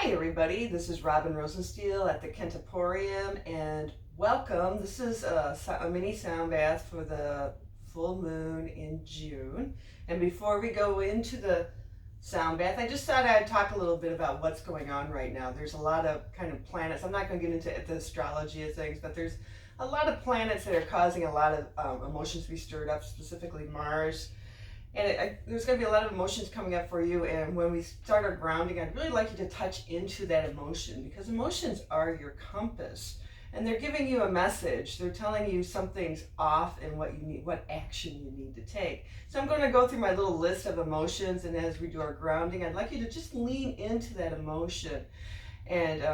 Hi everybody, this is Robin Rosensteel at the Kentaporium and welcome. This is a mini sound bath for the full moon in June. And before we go into the sound bath, I just thought I'd talk a little bit about what's going on right now. There's a lot of kind of planets. I'm not going to get into the astrology of things, but there's a lot of planets that are causing a lot of emotions to be stirred up, specifically Mars. And there's going to be a lot of emotions coming up for you. And when we start our grounding, I'd really like you to touch into that emotion, because emotions are your compass. And they're giving you a message. They're telling you something's off and what you need, what action you need to take. So I'm going to go through my little list of emotions. And as we do our grounding, I'd like you to just lean into that emotion and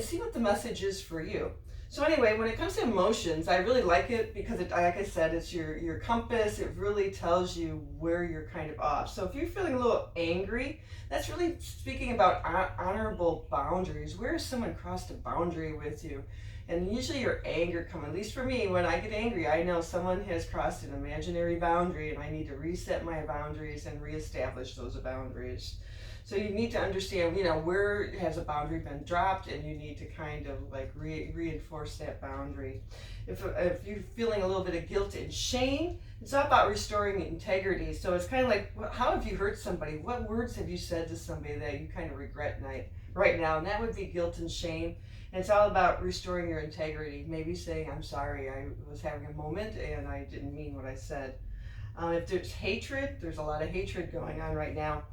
see what the message is for you. So anyway, when it comes to emotions, I really like it because like I said, it's your compass. It really tells you where you're kind of off. So if you're feeling a little angry, that's really speaking about honorable boundaries. Where has someone crossed a boundary with you? And usually your anger comes, at least for me, when I get angry, I know someone has crossed an imaginary boundary and I need to reset my boundaries and reestablish those boundaries. So you need to understand, where has a boundary been dropped, and you need to kind of like reinforce that boundary. If you're feeling a little bit of guilt and shame, it's all about restoring integrity. So it's kind of like, how have you hurt somebody? What words have you said to somebody that you kind of regret right now? And that would be guilt and shame. And it's all about restoring your integrity. Maybe saying, I'm sorry, I was having a moment and I didn't mean what I said. If there's hatred, there's a lot of hatred going on right now.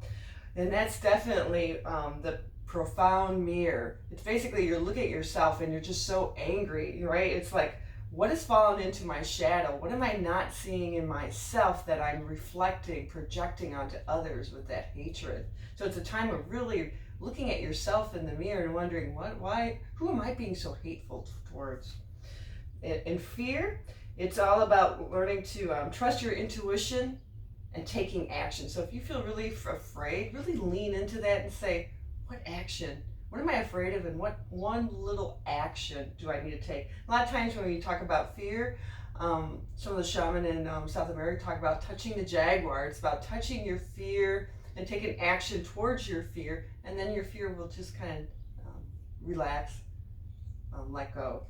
And that's definitely the profound mirror. It's basically you're looking at yourself and you're just so angry, right? It's like, what has fallen into my shadow? What am I not seeing in myself that I'm reflecting, projecting onto others with that hatred? So it's a time of really looking at yourself in the mirror and wondering, who am I being so hateful towards? In fear, it's all about learning to trust your intuition and taking action. So if you feel really afraid, really lean into that and say, what action? What am I afraid of, and what one little action do I need to take? A lot of times when we talk about fear, some of the shaman in South America talk about touching the jaguar. It's about touching your fear and taking action towards your fear, and then your fear will just kind of relax, let go.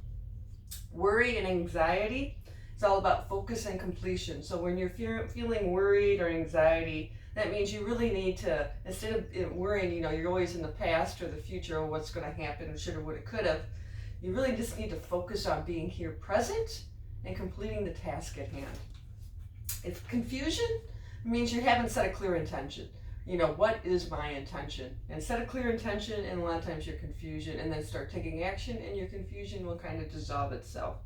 Worry and anxiety, it's all about focus and completion. So when you're feeling worried or anxiety, that means you really need to, instead of worrying, you're always in the past or the future or what's going to happen or shoulda, woulda, coulda. You really just need to focus on being here present and completing the task at hand. If confusion, it means you haven't set a clear intention. What is my intention? And set a clear intention, and a lot of times your confusion, and then start taking action, and your confusion will kind of dissolve itself.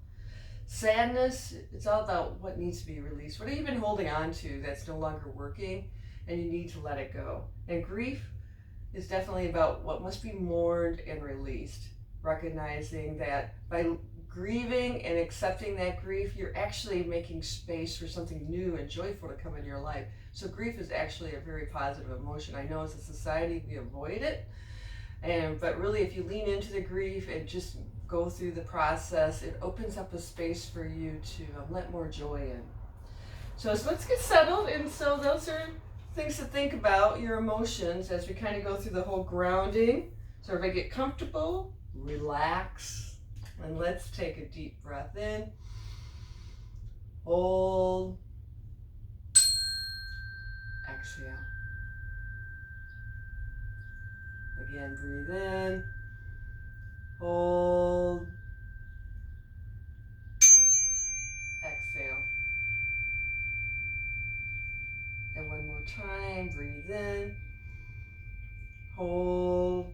Sadness, it's all about what needs to be released. What have you been holding on to that's no longer working, and you need to let it go? And grief is definitely about what must be mourned and released. Recognizing that by grieving and accepting that grief, you're actually making space for something new and joyful to come in your life. So grief is actually a very positive emotion. I know as a society we avoid it, but really if you lean into the grief and just go through the process, it opens up a space for you to let more joy in. So let's get settled. And so those are things to think about, your emotions, as we kind of go through the whole grounding. So everybody get comfortable, relax, and let's take a deep breath in. Hold. Exhale. Again, breathe in. Hold. Exhale. And one more time, breathe in. Hold.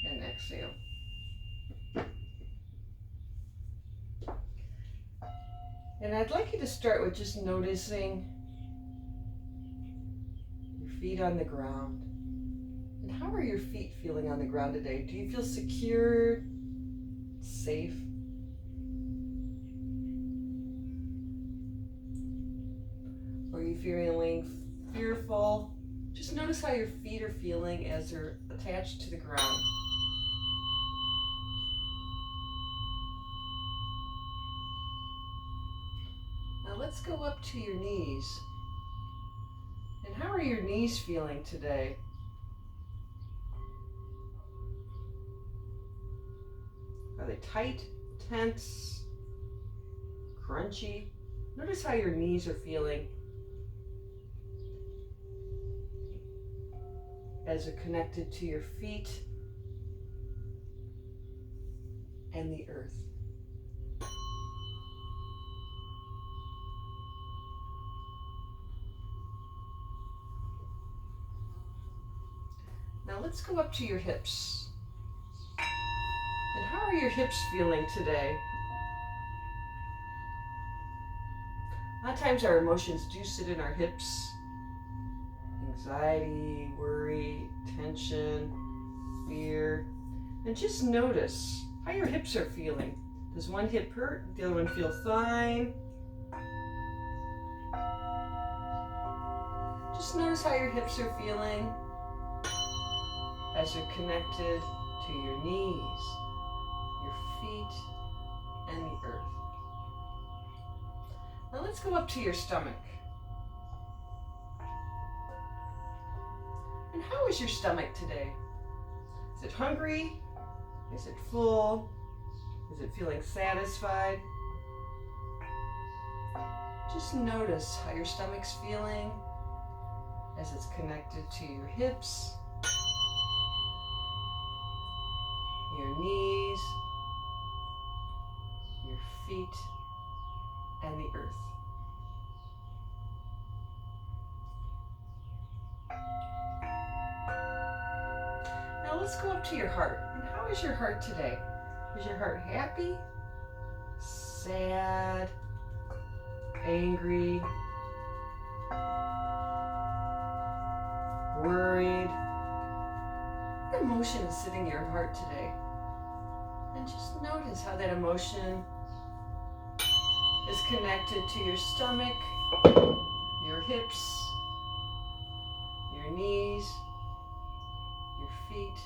And exhale. And I'd like you to start with just noticing your feet on the ground. And how are your feet feeling on the ground today? Do you feel secure, safe? Or are you feeling fearful? Just notice how your feet are feeling as they're attached to the ground. Now let's go up to your knees. And how are your knees feeling today? Are they tight, tense, crunchy? Notice how your knees are feeling as they're connected to your feet and the earth. Now let's go up to your hips. And how are your hips feeling today? A lot of times our emotions do sit in our hips. Anxiety, worry, tension, fear. And just notice how your hips are feeling. Does one hip hurt? The other one feel fine? Just notice how your hips are feeling as they're connected to your knees, your feet, and the earth. Now let's go up to your stomach. And how is your stomach today? Is it hungry? Is it full? Is it feeling satisfied? Just notice how your stomach's feeling as it's connected to your hips, your knees, your feet, and the earth. Now let's go up to your heart. And how is your heart today? Is your heart happy, sad, angry, worried? What emotion is sitting in your heart today? And just notice how that emotion is connected to your stomach, your hips, your knees, your feet,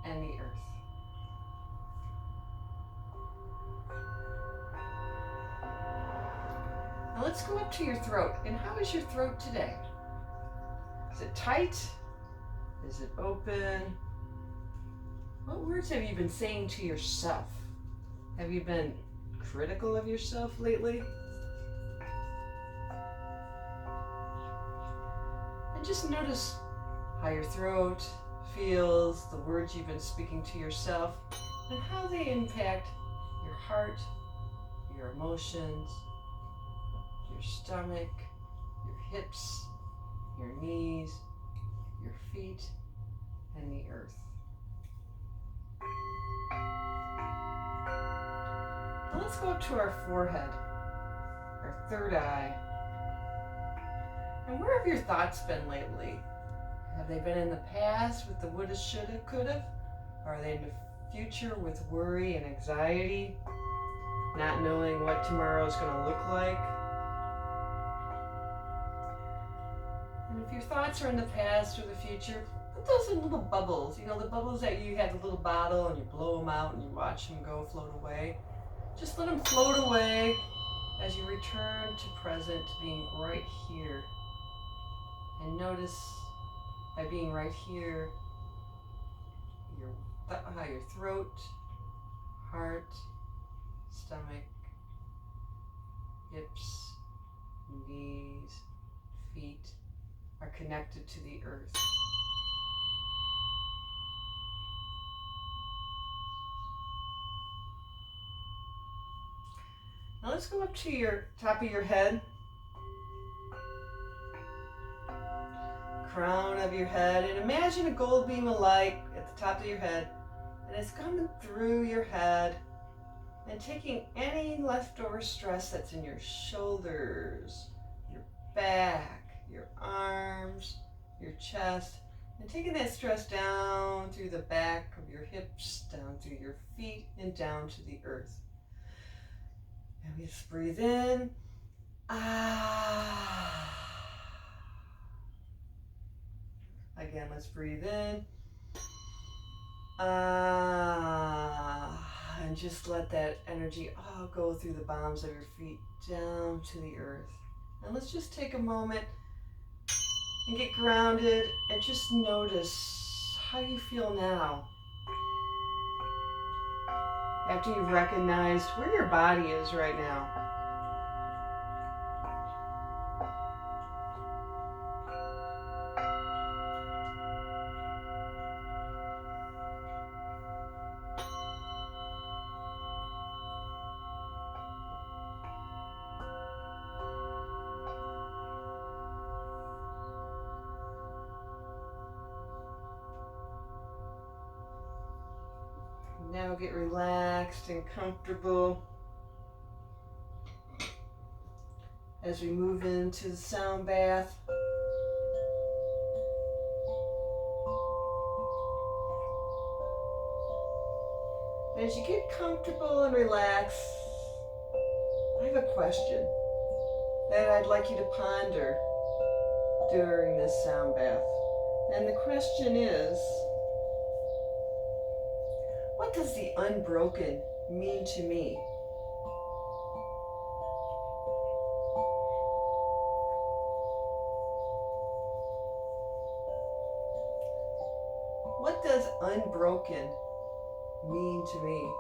and the earth. Now let's go up to your throat. And how is your throat today? Is it tight? Is it open? What words have you been saying to yourself? Have you been critical of yourself lately? And just notice how your throat feels, the words you've been speaking to yourself, and how they impact your heart, your emotions, your stomach, your hips, your knees, your feet, and the earth. Now let's go up to our forehead, our third eye. And where have your thoughts been lately? Have they been in the past with the woulda, shoulda, coulda? Or are they in the future with worry and anxiety, not knowing what tomorrow is going to look like? And if your thoughts are in the past or the future, put those in little bubbles. You know, the bubbles that you have the little bottle and you blow them out and you watch them go float away. Just let them float away as you return to present, to being right here. And notice, by being right here, how your throat, heart, stomach, hips, knees, feet are connected to the earth. Now let's go up to your top of your head, crown of your head, and imagine a gold beam of light at the top of your head, and it's coming through your head and taking any leftover stress that's in your shoulders, your back, your arms, your chest, and taking that stress down through the back of your hips, down through your feet, and down to the earth. And we just breathe in. Again, let's breathe in. And just let that energy all go through the bottoms of your feet down to the earth. And let's just take a moment and get grounded and just notice how you feel now. After you've recognized where your body is right now. Now get relaxed and comfortable as we move into the sound bath. As you get comfortable and relaxed, I have a question that I'd like you to ponder during this sound bath. And the question is, what does the unbroken mean to me? What does unbroken mean to me?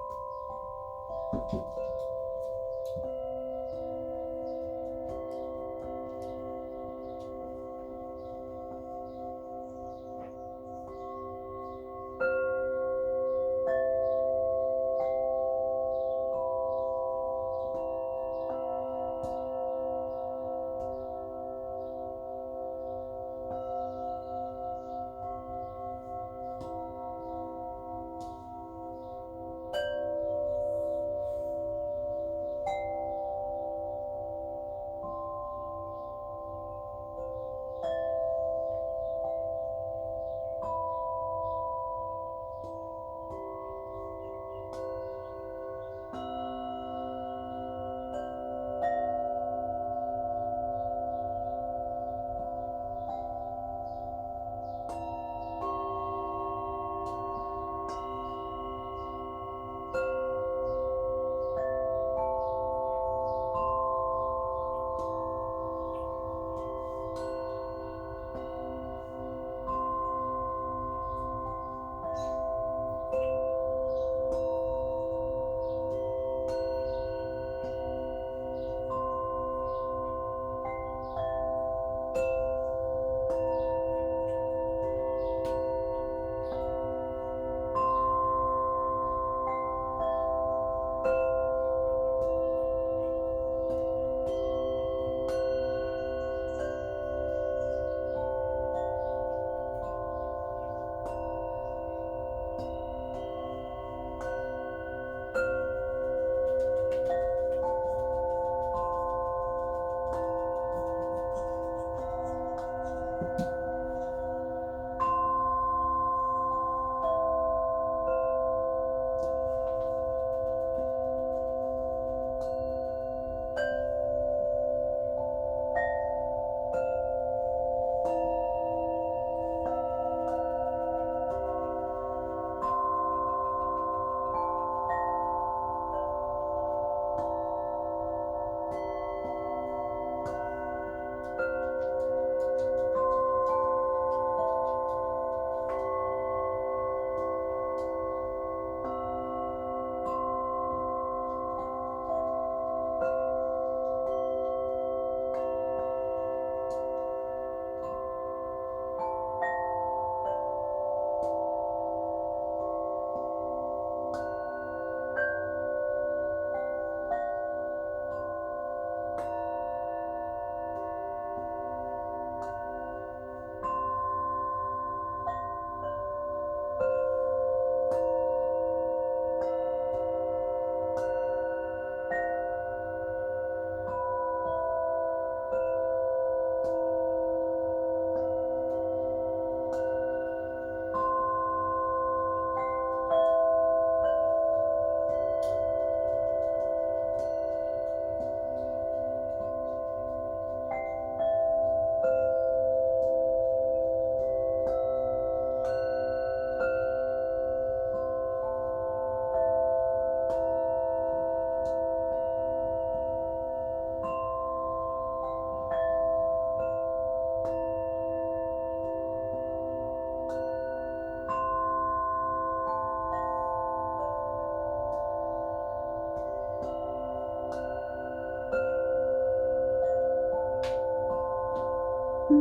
And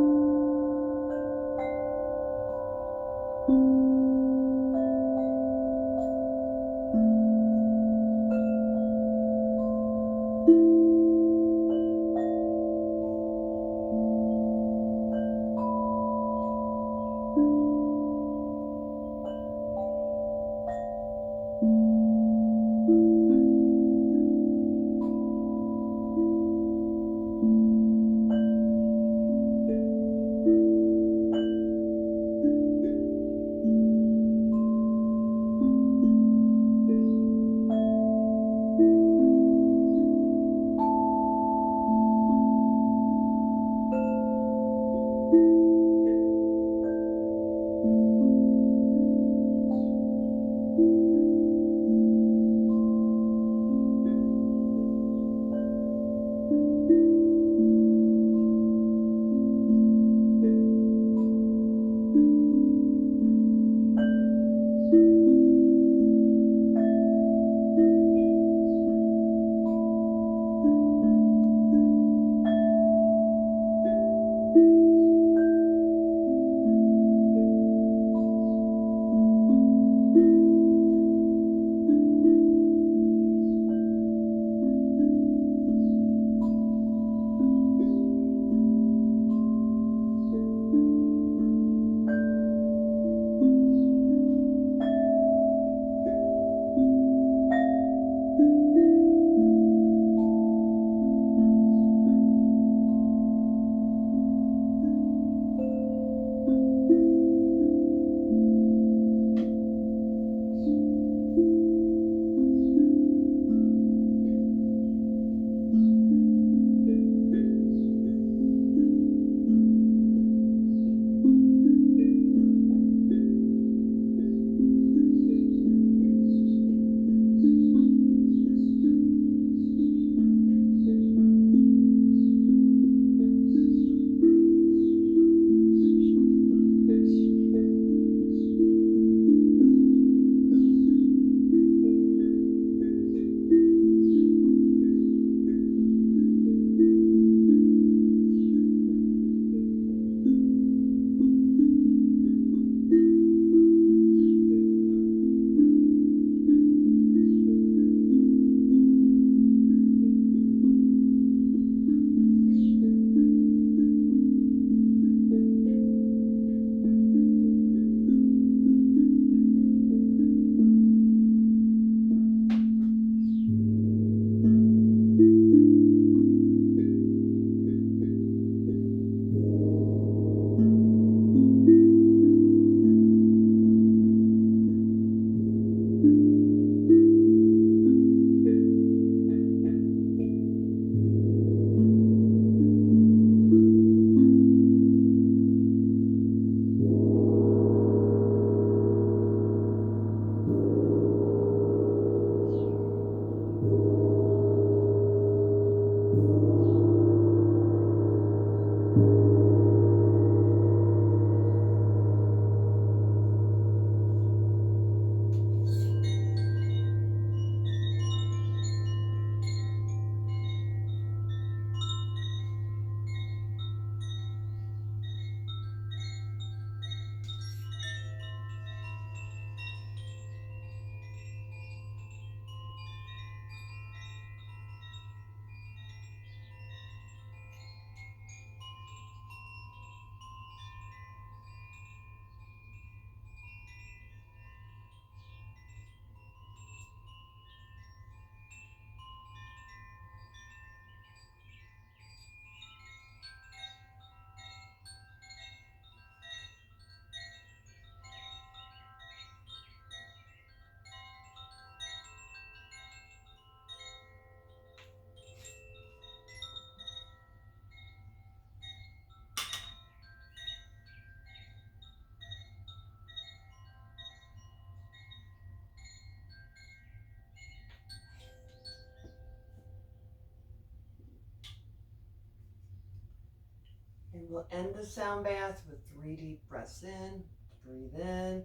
we'll end the sound bath with 3 deep breaths in. Breathe in,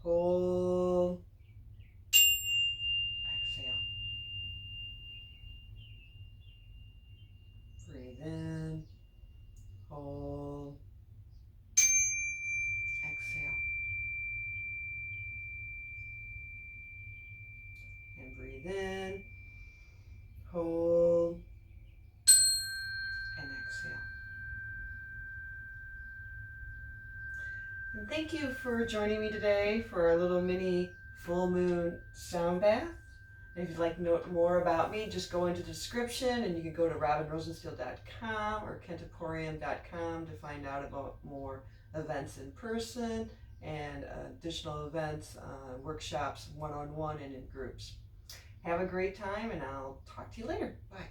hold, exhale. Breathe in, And thank you for joining me today for a little mini full moon sound bath. And if you'd like to know more about me, just go into the description and you can go to robinrosenstiel.com or kentaporium.com to find out about more events in person and additional events, workshops, one-on-one and in groups. Have a great time, and I'll talk to you later. Bye.